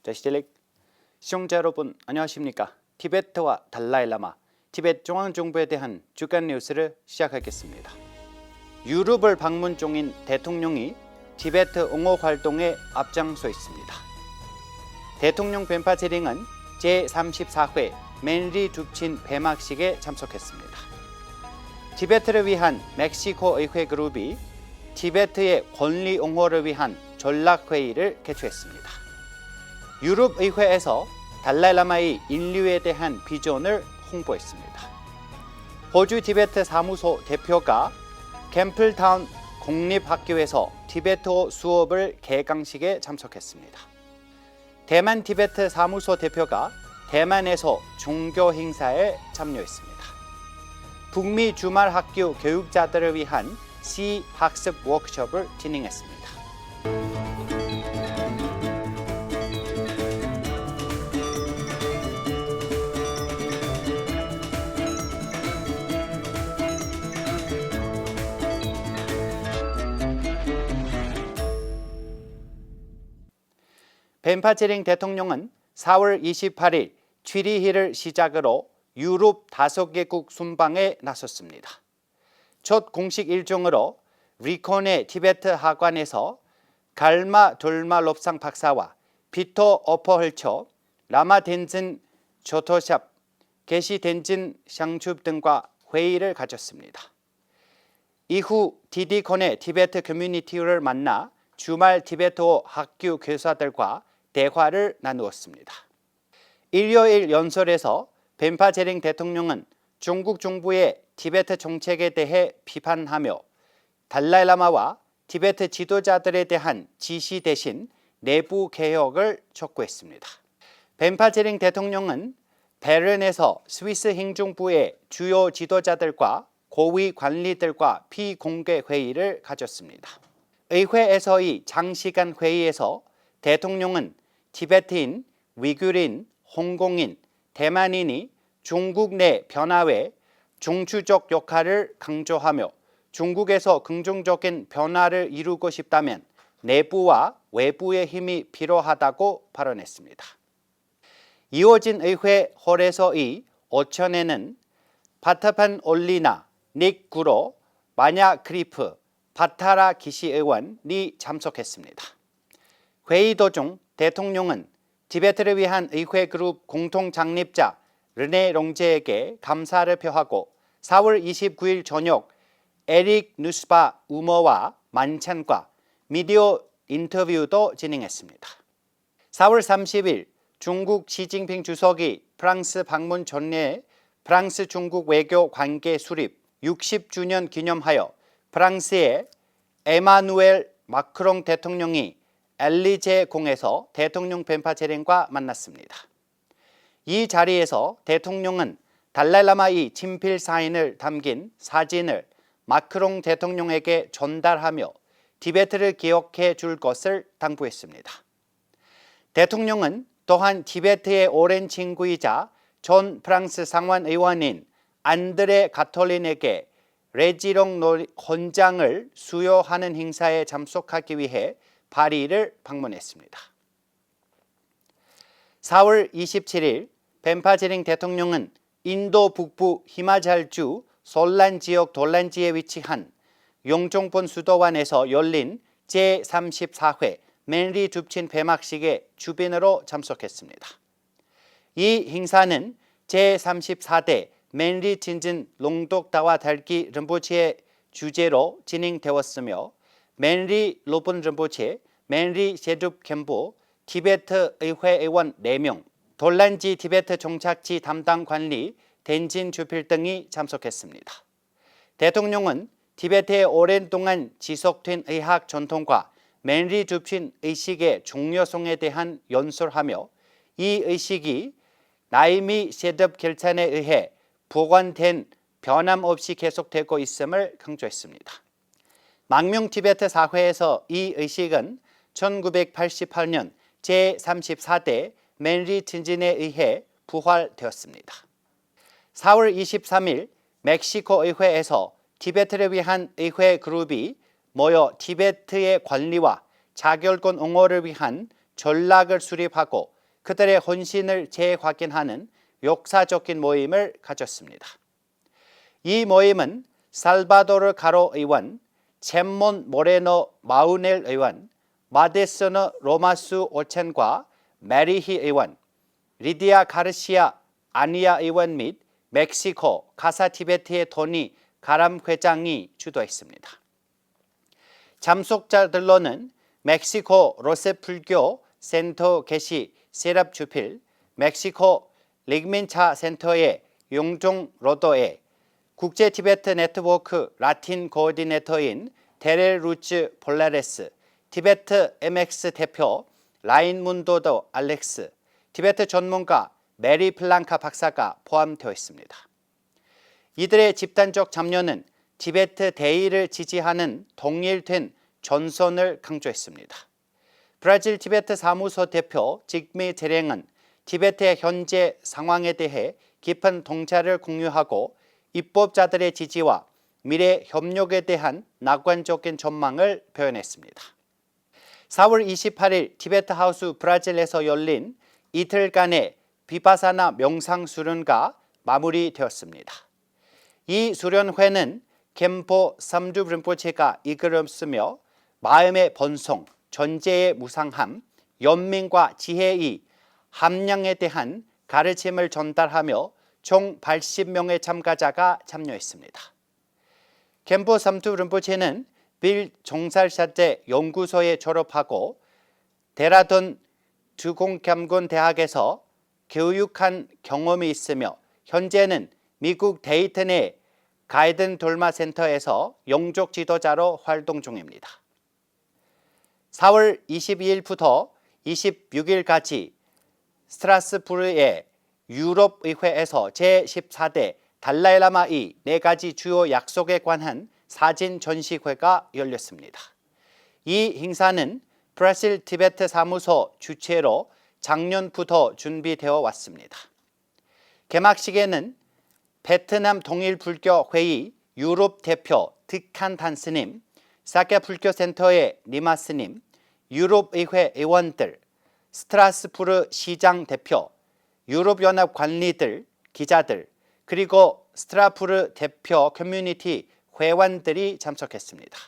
시청자 여러분 안녕하십니까? 티베트와 달라일라마, 티베트 중앙정부에 대한 주간 뉴스를 시작하겠습니다. 유럽을 방문 중인 대통령이 티베트 옹호 활동에 앞장서 있습니다. 대통령 벤파 제링은 제34회 맨리 둡친 폐막식에 참석했습니다. 티베트를 위한 멕시코 의회 그룹이 티베트의 권리 옹호를 위한 전략회의를 개최했습니다. 유럽 의회에서 달라일라마의 인류에 대한 비전을 홍보했습니다. 호주 티베트 사무소 대표가 캠플타운 공립학교에서 티베트어 수업을 개강식에 참석했습니다. 대만 티베트 사무소 대표가 대만에서 종교 행사에 참여했습니다. 북미 주말 학교 교육자들을 위한 시 학습 워크숍을 진행했습니다. 벤파 제링 대통령은 4월 28일 취리히를 시작으로 유럽 5개국 순방에 나섰습니다. 첫 공식 일정으로 리콘의 티베트 학관에서 갈마 돌마 롭상 박사와 피터 어퍼헐처, 라마 덴진 조토샵, 게시 덴진 샹춥 등과 회의를 가졌습니다. 이후 디디콘의 티베트 커뮤니티를 만나 주말 티베트어 학교 교사들과 대화를 나누었습니다. 일요일 연설에서 벤파 제링 대통령은 중국 정부의 티베트 정책에 대해 비판하며 달라일라마와 티베트 지도자들에 대한 지시 대신 내부 개혁을 촉구했습니다. 벤파 제링 대통령은 베른에서 스위스 행정부의 주요 지도자들과 고위 관리들과 비공개 회의를 가졌습니다. 의회에서의 장시간 회의에서 대통령은 티베트인, 위구르인, 홍콩인, 대만인이 중국 내 변화에 중추적 역할을 강조하며 중국에서 긍정적인 변화를 이루고 싶다면 내부와 외부의 힘이 필요하다고 발언했습니다. 이어진 의회 홀에서의 오천에는 파타판 올리나, 닉 구로, 마냐 크리프, 바타라 기시의원이 참석했습니다. 회의 도중 대통령은 티베트를 위한 의회 그룹 공동 창립자 르네 롱제에게 감사를 표하고 4월 29일 저녁 에릭 누스바 우머와 만찬과 미디어 인터뷰도 진행했습니다. 4월 30일 중국 시진핑 주석이 프랑스 방문 전에 프랑스 중국 외교 관계 수립 60주년 기념하여 프랑스의 에마누엘 마크롱 대통령이 엘리제 궁에서 대통령 벤파 제링과 만났습니다. 이 자리에서 대통령은 달라일라마의 친필 사인을 담긴 사진을 마크롱 대통령에게 전달하며 티베트를 기억해 줄 것을 당부했습니다. 대통령은 또한 티베트의 오랜 친구이자 전 프랑스 상원의원인 안드레 가톨린에게 레지롱 헌장을 수여하는 행사에 참석하기 위해 파리를 방문했습니다. 4월 27일 벤파 제링 대통령은 인도 북부 히마잘주 솔란 지역 돌란지에 위치한 용종본 수도원에서 열린 제34회 맨리 둡친 폐막식에 주빈으로 참석했습니다. 이 행사는 제34대 맨리 틴진 롱독다와 달기 림보체의 주제로 진행되었으며 맨리 로본 림보체, 맨리 셰둡 켐보, 티베트 의회 의원 4명, 돌란지 티베트 정착지 담당 관리 덴진 주필 등이 참석했습니다. 대통령은 티베트의 오랜 동안 지속된 의학 전통과 맨리 둡친 의식의 중요성에 대한 연설하며 이 의식이 나이미 셰둡 결단에 의해 보관된 변함없이 계속되고 있음을 강조했습니다. 망명 티베트 사회에서 이 의식은 1988년 제34대 맨리 틴진에 의해 부활되었습니다. 4월 23일 멕시코 의회에서 티베트를 위한 의회 그룹이 모여 티베트의 관리와 자결권 옹호를 위한 전락을 수립하고 그들의 헌신을 재확인하는 역사적인 모임을 가졌습니다. 이 모임은 살바도르 가로 의원, 쳔몬 모레노 마우넬 의원, 마데스너 로마스 오첸과 메리히 의원, 리디아 가르시아 아니아 의원 및 멕시코 카사 티베트의 토니 가람 회장이 주도했습니다. 참석자들로는 멕시코 로세풀교 센터 게시 세랍 주필, 멕시코 릭민차 센터의 용종 로도에, 국제 티베트 네트워크 라틴 코디네이터인 데렐 루츠 볼라레스, 티베트 MX 대표 라인문도도 알렉스, 티베트 전문가 메리 플랑카 박사가 포함되어 있습니다. 이들의 집단적 참여는 티베트 대의를 지지하는 통일된 전선을 강조했습니다. 브라질 티베트 사무소 대표 직미 제랭은 티베트의 현재 상황에 대해 깊은 동찰을 공유하고 입법자들의 지지와 미래 협력에 대한 낙관적인 전망을 표현했습니다. 4월 28일 티베트 하우스 브라질에서 열린 이틀간의 비파사나 명상 수련가 마무리되었습니다. 이 수련회는 겐포 삼두 림포체가 이끌었으며 마음의 번성, 존재의 무상함, 연민과 지혜의 함량에 대한 가르침을 전달하며 총 80명의 참가자가 참여했습니다. 겐포 삼두 림포체는 빌 종살샤제 연구소에 졸업하고 데라돈 주공감군 대학에서 교육한 경험이 있으며 현재는 미국 데이튼의 가이든 돌마 센터에서 영적 지도자로 활동 중입니다. 4월 22일부터 26일까지 스트라스부르의 유럽의회에서 제14대 달라이라마의 4가지 주요 약속에 관한 사진 전시회가 열렸습니다. 이 행사는 브라질 티베트 사무소 주최로 작년부터 준비되어 왔습니다. 개막식에는 베트남 통일불교회의 유럽 대표 득한 스님, 사케 불교센터의 니마 스님, 유럽의회 의원들, 스트라스부르 시장 대표, 유럽연합 관리들, 기자들, 그리고 스트라스부르 대표 커뮤니티 회원들이 참석했습니다.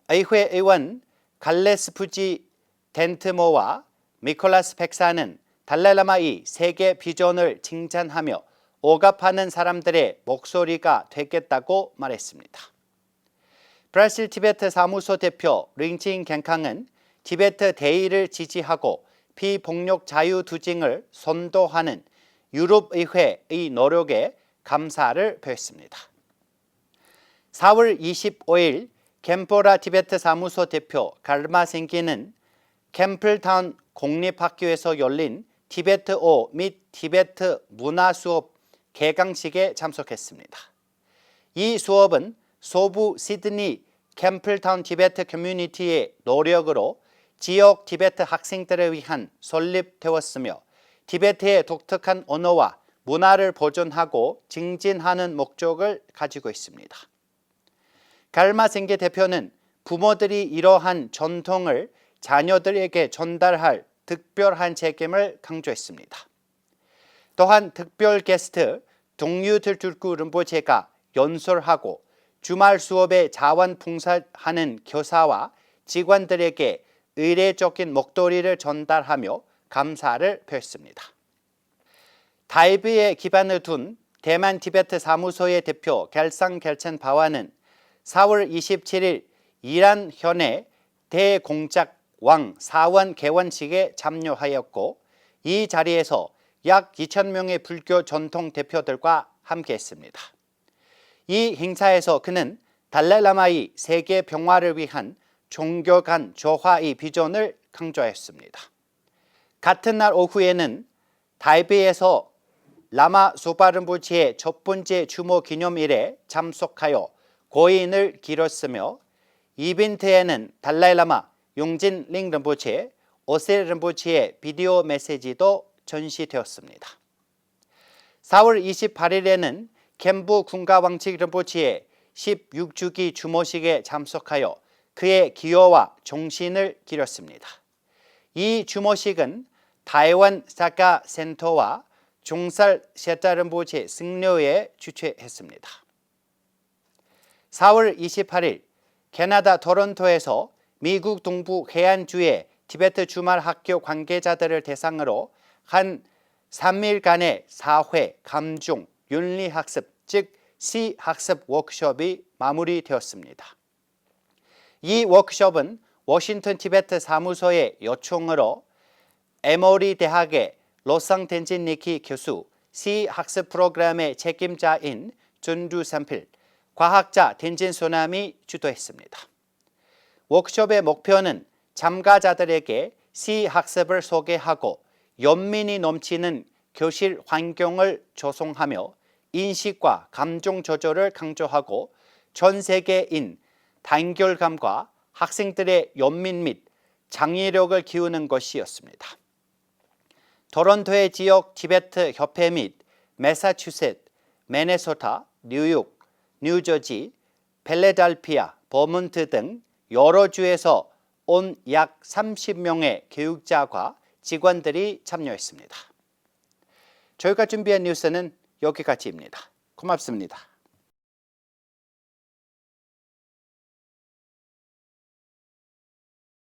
의회 의원 갈레스 푸지 덴트모와 미콜라스 백사는 달라이라마의 세계 비전을 칭찬하며 억압하는 사람들의 목소리가 되겠다고 말했습니다. 브라질 티베트 사무소 대표 링칭 갱캉은 티베트 대의를 지지하고 비폭력 자유투쟁을 선도하는 유럽의회의 노력에 감사를 표했습니다. 4월 25일 겐포라 티베트 사무소 대표 갈마생기는 캠플타운 공립학교에서 열린 티베트어 및 티베트 문화 수업 개강식에 참석했습니다. 이 수업은 소부 시드니 캠플타운 티베트 커뮤니티의 노력으로 지역 티베트 학생들을 위한 설립되었으며 티베트의 독특한 언어와 문화를 보존하고 증진하는 목적을 가지고 있습니다. 갈마생계 대표는 부모들이 이러한 전통을 자녀들에게 전달할 특별한 책임을 강조했습니다. 또한 특별 게스트 동유들turku 림포체가 연설하고 주말 수업에 자원봉사하는 교사와 직원들에게 의례적인 목도리를 전달하며 감사를 표했습니다. 타이베이에 기반을 둔 대만 티베트 사무소의 대표 겔상 겔첸 바와는 4월 27일 이란 현의 대공작 왕 사원 개원식에 참여하였고 이 자리에서 약 2,000명의 불교 전통 대표들과 함께했습니다. 이 행사에서 그는 달라이라마의 세계 평화를 위한 종교 간 조화의 비전을 강조했습니다. 같은 날 오후에는 타이베이에서 라마 소바름부치의 첫 번째 추모 기념일에 참석하여 고인을 기렸으며 이벤트에는 달라이라마, 용진 링 림포체, 오셀 림포체의 비디오 메시지도 전시되었습니다. 4월 28일에는 겐부 군가왕칙 림포체의 16주기 추모식에 참석하여 그의 기여와 정신을 기렸습니다. 이 주모식은 타이완 사카센터와 중살 세타른보체 승려에 주최했습니다. 4월 28일 캐나다 토론토에서 미국 동부 해안주의 티베트 주말 학교 관계자들을 대상으로 한 3일간의 사회, 감중, 윤리학습, 즉 시학습 워크숍이 마무리되었습니다. 이 워크숍은 워싱턴 티베트 사무소의 요청으로 에모리 대학의 로상 텐진 니키 교수, 시학습 프로그램의 책임자인 준두 삼필, 과학자 텐진 소남이 주도했습니다. 워크숍의 목표는 참가자들에게 시학습을 소개하고 연민이 넘치는 교실 환경을 조성하며 인식과 감정 조절을 강조하고 전 세계인 단결감과 학생들의 연민 및 창의력을 키우는 것이었습니다. 토론토의 지역 티베트 협회 및 매사추셋, 미네소타, 뉴욕, 뉴저지, 필라델피아, 버몬트 등 여러 주에서 온 약 30명의 교육자과 직원들이 참여했습니다. 저희가 준비한 뉴스는 여기까지입니다. 고맙습니다.